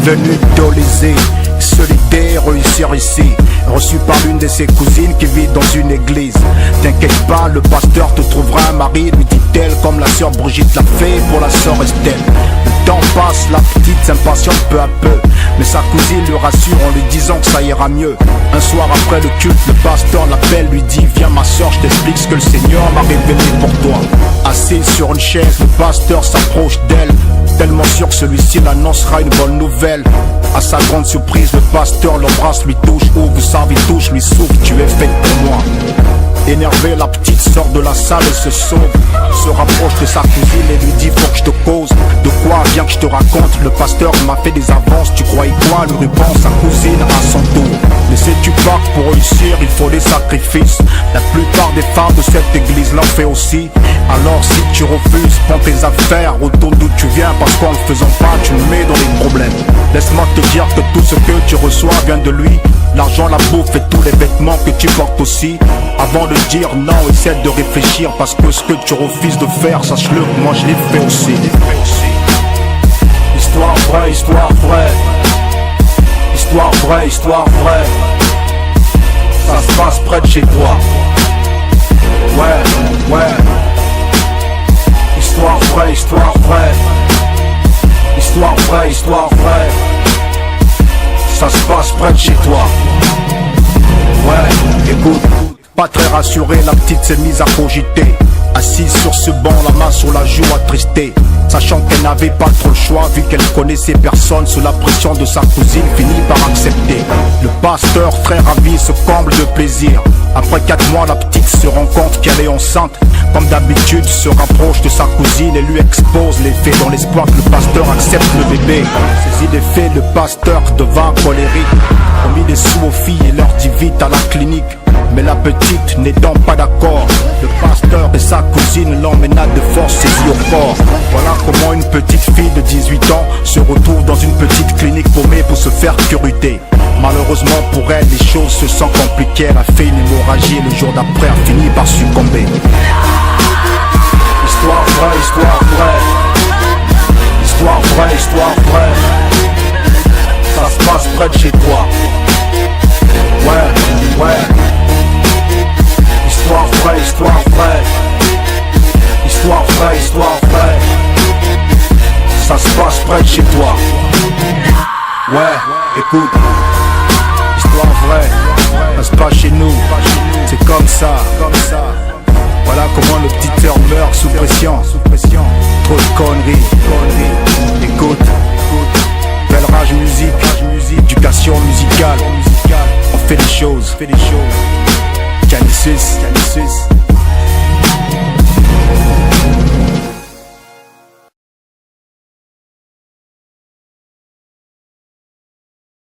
venu d'Olysée, solidaire, réussir ici. Reçu par l'une de ses cousines qui vit dans une église. T'inquiète pas, le pasteur te trouvera un mari, lui dit-elle, comme la sœur Brigitte l'a fait pour la sœur Estelle. Le temps passe, la petite s'impatiente peu à peu, mais sa cousine lui rassure en lui disant que ça ira mieux. Un soir après le culte, le pasteur l'appelle, lui dit: viens ma sœur, je t'explique ce que le Seigneur m'a révélé pour toi. Assis sur une chaise, le pasteur s'approche d'elle, tellement sûr que celui-ci l'annoncera une bonne nouvelle. À sa grande surprise, le pasteur l'embrasse, lui touche, ouvre sa vie, touche, lui souffle: tu es faite pour moi. Énervée, la petite sort de la salle et se sauve, se rapproche de sa cousine et lui dit: faut que je te cause. De quoi? Viens que je te raconte. Le pasteur m'a fait des avances, tu croyais quoi? Lui répond sa cousine à son tour: mais sais-tu pas que pour réussir il faut des sacrifices? La plupart des femmes de cette église l'en fait aussi. Alors si tu refuses, prends tes affaires, retourne d'où tu viens, parce qu'en le faisant pas tu me mets dans les problèmes. Laisse-moi te dire que tout ce que tu reçois vient de lui. L'argent, la bouffe et tous les vêtements que tu portes aussi. Avant de dire non, essaie de réfléchir, parce que ce que tu refuses de faire, sache-le, moi je l'ai fait aussi. Histoire vraie, histoire vraie. Histoire vraie, histoire vraie. Ça se passe près de chez toi. Ouais, ouais. Histoire vraie, histoire vraie. Histoire vraie, histoire vraie. Ça se passe près de chez toi. Ouais, écoute. Pas très rassurée, la petite s'est mise à cogiter. Assise sur ce banc, la main sur la joue attristée, sachant qu'elle n'avait pas trop le choix, vu qu'elle connaissait personne. Sous la pression de sa cousine, finit par accepter. Le pasteur, très ravi, se comble de plaisir. Après 4 mois, la petite se rend compte qu'elle est enceinte. Comme d'habitude, se rapproche de sa cousine et lui expose les faits, dans l'espoir que le pasteur accepte le bébé. Saisi des faits, le pasteur devint colérique, a mis des sous aux filles et leur dit vite à la clinique. Mais la petite n'étant pas d'accord, le pasteur et sa cousine l'emmena de force saisie au corps. Voilà comment une petite fille de 18 ans se retrouve dans une petite clinique paumée pour se faire curuter. Malheureusement pour elle, les choses se sont compliquées. Elle a fait une hémorragie et le jour d'après a fini par succomber. Histoire vraie, histoire vraie. Histoire vraie, histoire vraie. Ça se passe près de chez toi. Ouais, ouais. Histoire vraie, histoire vraie. Histoire vraie, histoire vraie. Ça se passe près de chez toi. Ouais, écoute. Histoire vraie, ça se passe chez nous. C'est comme ça. Voilà comment le petit cœur meurt sous pression. Trop de conneries. Écoute. Belle rage musique, éducation musicale. On fait des choses. Genesis.